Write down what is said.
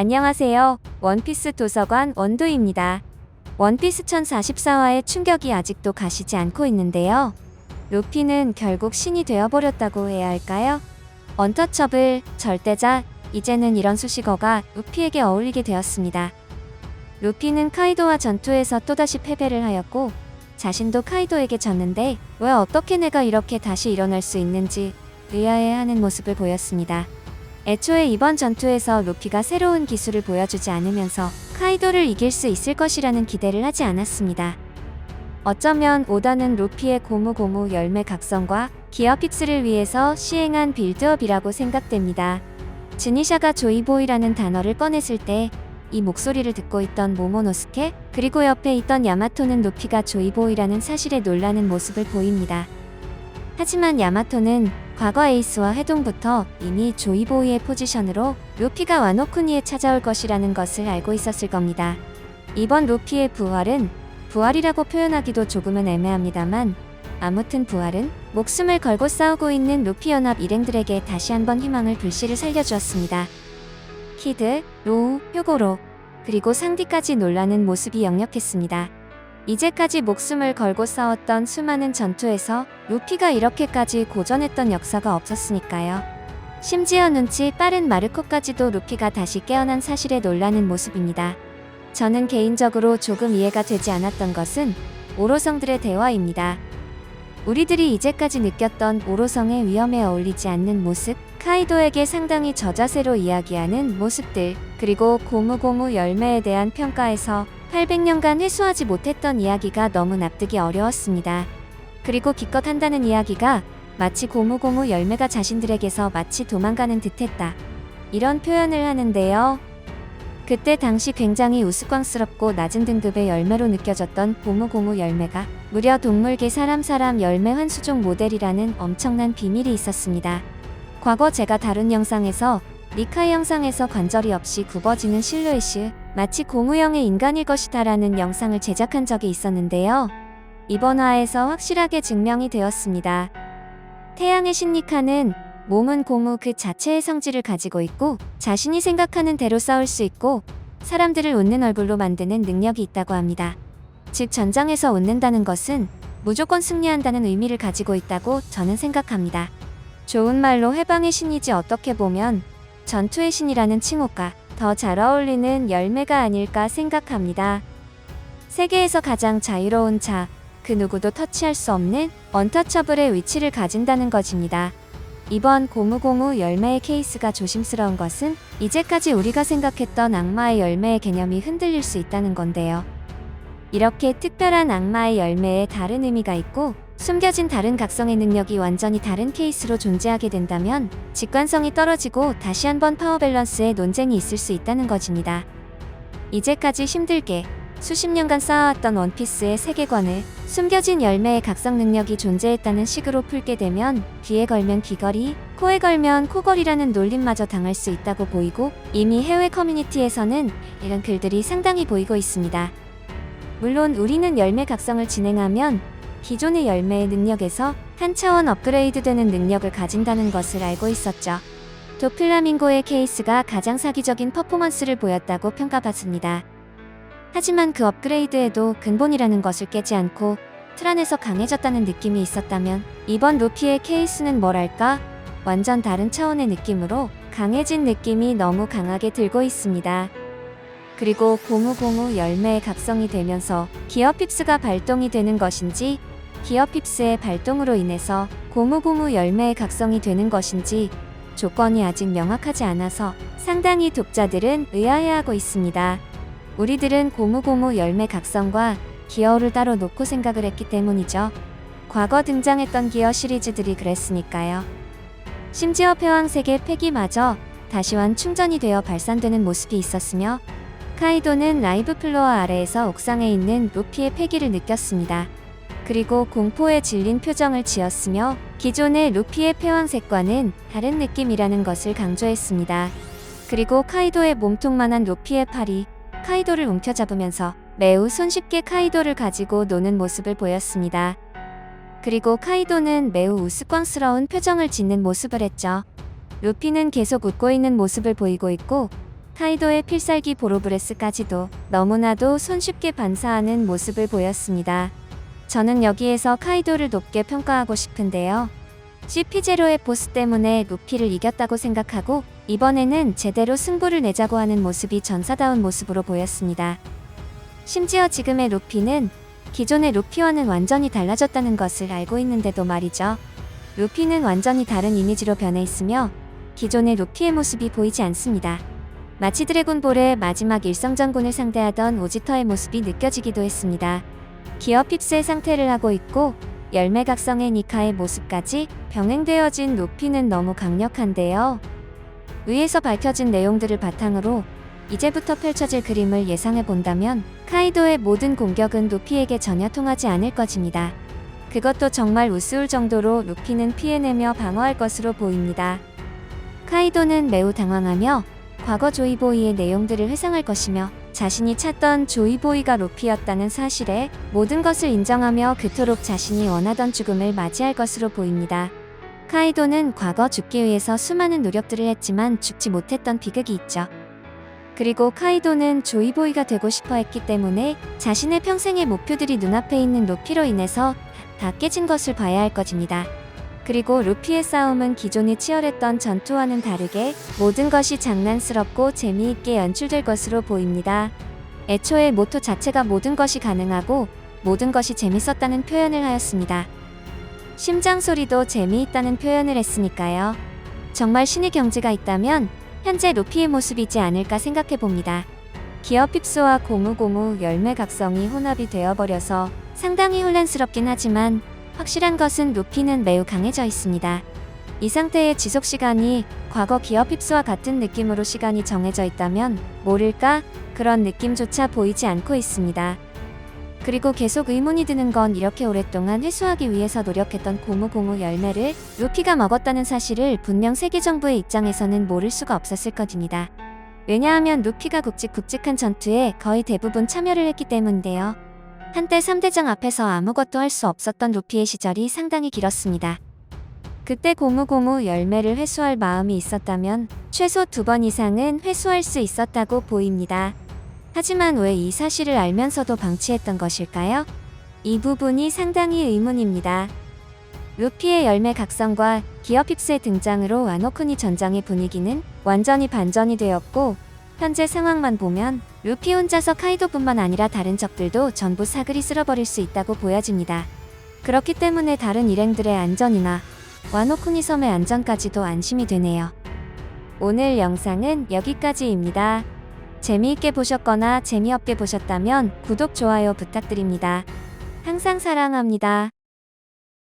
안녕하세요. 원피스 도서관 원도입니다. 원피스 1044화의 충격이 아직도 가시지 않고 있는데요. 루피는 결국 신이 되어버렸다고 해야 할까요? 언터처블, 절대자, 이제는 이런 수식어가 루피에게 어울리게 되었습니다. 루피는 카이도와 전투에서 또다시 패배를 하였고 자신도 카이도에게 졌는데 왜 어떻게 내가 이렇게 다시 일어날 수 있는지 의아해하는 모습을 보였습니다. 애초에 이번 전투에서 루피가 새로운 기술을 보여주지 않으면서 카이도를 이길 수 있을 것이라는 기대를 하지 않았습니다. 어쩌면 오더는 루피의 고무고무 열매 각성과 기어 픽스를 위해서 시행한 빌드업이라고 생각됩니다. 즈니샤가 조이보이라는 단어를 꺼냈을 때 이 목소리를 듣고 있던 모모노스케 그리고 옆에 있던 야마토는 루피가 조이보이라는 사실에 놀라는 모습을 보입니다. 하지만 야마토는 과거 에이스와 회동부터 이미 조이보이의 포지션으로 루피가 와노쿠니에 찾아올 것이라는 것을 알고 있었을 겁니다. 이번 루피의 부활은 부활이라고 표현하기도 조금은 애매합니다만 아무튼 부활은 목숨을 걸고 싸우고 있는 루피 연합 일행들에게 다시 한번 희망을 불씨를 살려주었습니다. 키드, 로우, 휴고로, 그리고 상디까지 놀라는 모습이 역력했습니다. 이제까지 목숨을 걸고 싸웠던 수많은 전투에서 루피가 이렇게까지 고전했던 역사가 없었으니까요. 심지어 눈치 빠른 마르코까지도 루피가 다시 깨어난 사실에 놀라는 모습입니다. 저는 개인적으로 조금 이해가 되지 않았던 것은 오로성들의 대화입니다. 우리들이 이제까지 느꼈던 오로성의 위험에 어울리지 않는 모습, 카이도에게 상당히 저자세로 이야기하는 모습들, 그리고 고무고무 열매에 대한 평가에서 800년간 회수하지 못했던 이야기가 너무 납득이 어려웠습니다. 그리고 기껏 한다는 이야기가 마치 고무고무 열매가 자신들에게서 마치 도망가는 듯했다. 이런 표현을 하는데요. 그때 당시 굉장히 우스꽝스럽고 낮은 등급의 열매로 느껴졌던 고무고무 열매가 무려 동물계 사람 열매 환수종 모델이라는 엄청난 비밀이 있었습니다. 과거 제가 다룬 영상에서 니카이 영상에서 관절이 없이 굽어지는 실루엣이 마치 고무형의 인간일 것이다 라는 영상을 제작한 적이 있었는데요. 이번 화에서 확실하게 증명이 되었습니다. 태양의 신 니카는 몸은 고무 그 자체의 성질을 가지고 있고 자신이 생각하는 대로 싸울 수 있고 사람들을 웃는 얼굴로 만드는 능력이 있다고 합니다. 즉 전장에서 웃는다는 것은 무조건 승리한다는 의미를 가지고 있다고 저는 생각합니다. 좋은 말로 해방의 신이지 어떻게 보면 전투의 신이라는 칭호가 더 잘 어울리는 열매가 아닐까 생각합니다. 세계에서 가장 자유로운 자, 그 누구도 터치할 수 없는 언터처블의 위치를 가진다는 것입니다. 이번 고무고무 열매의 케이스가 조심스러운 것은 이제까지 우리가 생각했던 악마의 열매의 개념이 흔들릴 수 있다는 건데요. 이렇게 특별한 악마의 열매에 다른 의미가 있고 숨겨진 다른 각성의 능력이 완전히 다른 케이스로 존재하게 된다면 직관성이 떨어지고 다시 한번 파워 밸런스의 논쟁이 있을 수 있다는 것입니다. 이제까지 힘들게 수십 년간 쌓아왔던 원피스의 세계관을 숨겨진 열매의 각성 능력이 존재했다는 식으로 풀게 되면 귀에 걸면 귀걸이, 코에 걸면 코걸이라는 놀림마저 당할 수 있다고 보이고 이미 해외 커뮤니티에서는 이런 글들이 상당히 보이고 있습니다. 물론 우리는 열매 각성을 진행하면 기존의 열매의 능력에서 한 차원 업그레이드되는 능력을 가진다는 것을 알고 있었죠. 도플라밍고의 케이스가 가장 사기적인 퍼포먼스를 보였다고 평가받습니다. 하지만 그 업그레이드에도 근본이라는 것을 깨지 않고 틀 안에서 강해졌다는 느낌이 있었다면 이번 루피의 케이스는 뭐랄까? 완전 다른 차원의 느낌으로 강해진 느낌이 너무 강하게 들고 있습니다. 그리고 고무고무 열매의 각성이 되면서 기어 픽스가 발동이 되는 것인지 기어 픽스의 발동으로 인해서 고무고무 열매의 각성이 되는 것인지 조건이 아직 명확하지 않아서 상당히 독자들은 의아해하고 있습니다. 우리들은 고무고무 열매 각성과 기어를 따로 놓고 생각을 했기 때문이죠. 과거 등장했던 기어 시리즈들이 그랬으니까요. 심지어 패왕색의 패기마저 다시완 충전이 되어 발산되는 모습이 있었으며 카이도는 라이브 플로어 아래에서 옥상에 있는 루피의 패기를 느꼈습니다. 그리고 공포에 질린 표정을 지었으며 기존의 루피의 패왕색과는 다른 느낌이라는 것을 강조했습니다. 그리고 카이도의 몸통만한 루피의 팔이 카이도를 움켜잡으면서 매우 손쉽게 카이도를 가지고 노는 모습을 보였습니다. 그리고 카이도는 매우 우스꽝스러운 표정을 짓는 모습을 했죠. 루피는 계속 웃고 있는 모습을 보이고 있고 카이도의 필살기 보로브레스까지도 너무나도 손쉽게 반사하는 모습을 보였습니다. 저는 여기에서 카이도를 높게 평가하고 싶은데요. CP0의 보스 때문에 루피를 이겼다고 생각하고 이번에는 제대로 승부를 내자고 하는 모습이 전사다운 모습으로 보였습니다. 심지어 지금의 루피는 기존의 루피와는 완전히 달라졌다는 것을 알고 있는데도 말이죠. 루피는 완전히 다른 이미지로 변해 있으며 기존의 루피의 모습이 보이지 않습니다. 마치 드래곤볼의 마지막 일성전군을 상대하던 오지터의 모습이 느껴지기도 했습니다. 기어 핍스의 상태를 하고 있고 열매각성의 니카의 모습까지 병행되어진 루피는 너무 강력한데요. 위에서 밝혀진 내용들을 바탕으로 이제부터 펼쳐질 그림을 예상해 본다면 카이도의 모든 공격은 루피에게 전혀 통하지 않을 것입니다. 그것도 정말 우스울 정도로 루피는 피해내며 방어할 것으로 보입니다. 카이도는 매우 당황하며 과거 조이보이의 내용들을 회상할 것이며 자신이 찾던 조이보이가 루피였다는 사실에 모든 것을 인정하며 그토록 자신이 원하던 죽음을 맞이할 것으로 보입니다. 카이도는 과거 죽기 위해서 수많은 노력들을 했지만 죽지 못했던 비극이 있죠. 그리고 카이도는 조이보이가 되고 싶어 했기 때문에 자신의 평생의 목표들이 눈앞에 있는 루피로 인해서 다 깨진 것을 봐야 할 것입니다. 그리고 루피의 싸움은 기존이 치열했던 전투와는 다르게 모든 것이 장난스럽고 재미있게 연출될 것으로 보입니다. 애초에 모토 자체가 모든 것이 가능하고 모든 것이 재밌었다는 표현을 하였습니다. 심장 소리도 재미있다는 표현을 했으니까요. 정말 신의 경지가 있다면 현재 루피의 모습이지 않을까 생각해봅니다. 기어 핍스와 고무고무 열매 각성이 혼합이 되어버려서 상당히 혼란스럽긴 하지만 확실한 것은 루피는 매우 강해져 있습니다. 이 상태의 지속시간이 과거 기어 핍스와 같은 느낌으로 시간이 정해져 있다면 모를까 그런 느낌조차 보이지 않고 있습니다. 그리고 계속 의문이 드는 건 이렇게 오랫동안 회수하기 위해서 노력했던 고무고무 열매를 루피가 먹었다는 사실을 분명 세계 정부의 입장에서는 모를 수가 없었을 것입니다. 왜냐하면 루피가 굵직굵직한 전투에 거의 대부분 참여를 했기 때문인데요. 한때 3대장 앞에서 아무것도 할 수 없었던 루피의 시절이 상당히 길었습니다. 그때 고무고무 열매를 회수할 마음이 있었다면 최소 2번 이상은 회수할 수 있었다고 보입니다. 하지만 왜 이 사실을 알면서도 방치했던 것일까요? 이 부분이 상당히 의문입니다. 루피의 열매 각성과 기어 핍스의 등장으로 와노쿠니 전장의 분위기는 완전히 반전이 되었고 현재 상황만 보면 루피 혼자서 카이도뿐만 아니라 다른 적들도 전부 사그리 쓸어버릴 수 있다고 보여집니다. 그렇기 때문에 다른 일행들의 안전이나 와노쿠니 섬의 안전까지도 안심이 되네요. 오늘 영상은 여기까지입니다. 재미있게 보셨거나 재미없게 보셨다면 구독, 좋아요 부탁드립니다. 항상 사랑합니다.